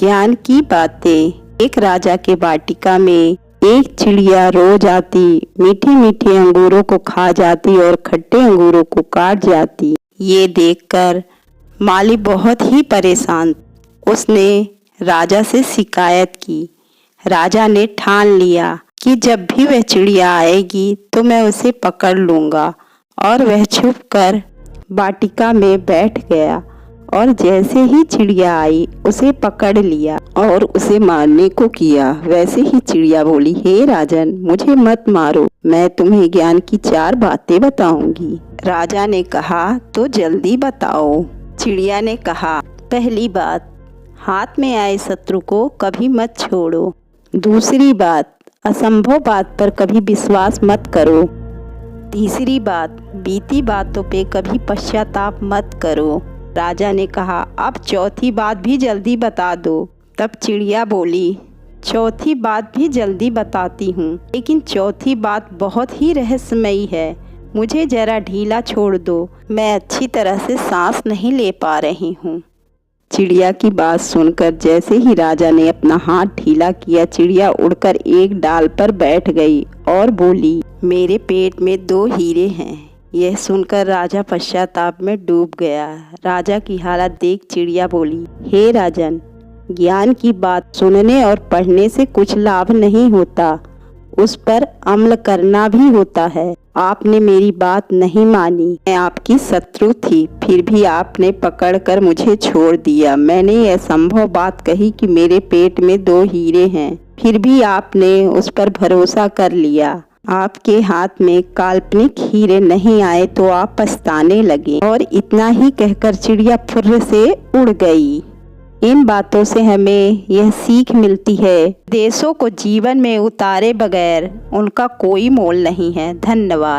ज्ञान की बातें। एक राजा के वाटिका में एक चिड़िया रोज आती, मीठे मीठे अंगूरों को खा जाती और खट्टे अंगूरों को काट जाती। ये देखकर माली बहुत ही परेशान। उसने राजा से शिकायत की। राजा ने ठान लिया कि जब भी वह चिड़िया आएगी तो मैं उसे पकड़ लूँगा, और वह छुपकर वाटिका में बैठ गया और जैसे ही चिड़िया आई उसे पकड़ लिया और उसे मारने को किया। वैसे ही चिड़िया बोली, हे राजन, मुझे मत मारो, मैं तुम्हें ज्ञान की 4 बातें बताऊंगी। राजा ने कहा, तो जल्दी बताओ। चिड़िया ने कहा, पहली बात, हाथ में आए शत्रु को कभी मत छोड़ो। दूसरी बात, असंभव बात पर कभी विश्वास मत करो। तीसरी बात, बीती बातों पे कभी पश्चाताप मत करो। राजा ने कहा, अब चौथी बात भी जल्दी बता दो। तब चिड़िया बोली, चौथी बात भी जल्दी बताती हूँ, लेकिन चौथी बात बहुत ही रहस्यमयी है। मुझे जरा ढीला छोड़ दो, मैं अच्छी तरह से सांस नहीं ले पा रही हूँ। चिड़िया की बात सुनकर जैसे ही राजा ने अपना हाथ ढीला किया, चिड़िया उड़कर एक डाल पर बैठ गई और बोली, मेरे पेट में 2 हीरे हैं। यह सुनकर राजा पश्चाताप में डूब गया। राजा की हालत देख चिड़िया बोली, हे राजन, ज्ञान की बात सुनने और पढ़ने से कुछ लाभ नहीं होता, उस पर अमल करना भी होता है। आपने मेरी बात नहीं मानी। मैं आपकी शत्रु थी, फिर भी आपने पकड़कर मुझे छोड़ दिया। मैंने यह संभव बात कही कि मेरे पेट में 2 हीरे हैं, फिर भी आपने उस पर भरोसा कर लिया। आपके हाथ में काल्पनिक हीरे नहीं आए तो आप पछताने लगे। और इतना ही कहकर चिड़िया फुर्र से उड़ गई। इन बातों से हमें यह सीख मिलती है, देशों को जीवन में उतारे बगैर उनका कोई मोल नहीं है। धन्यवाद।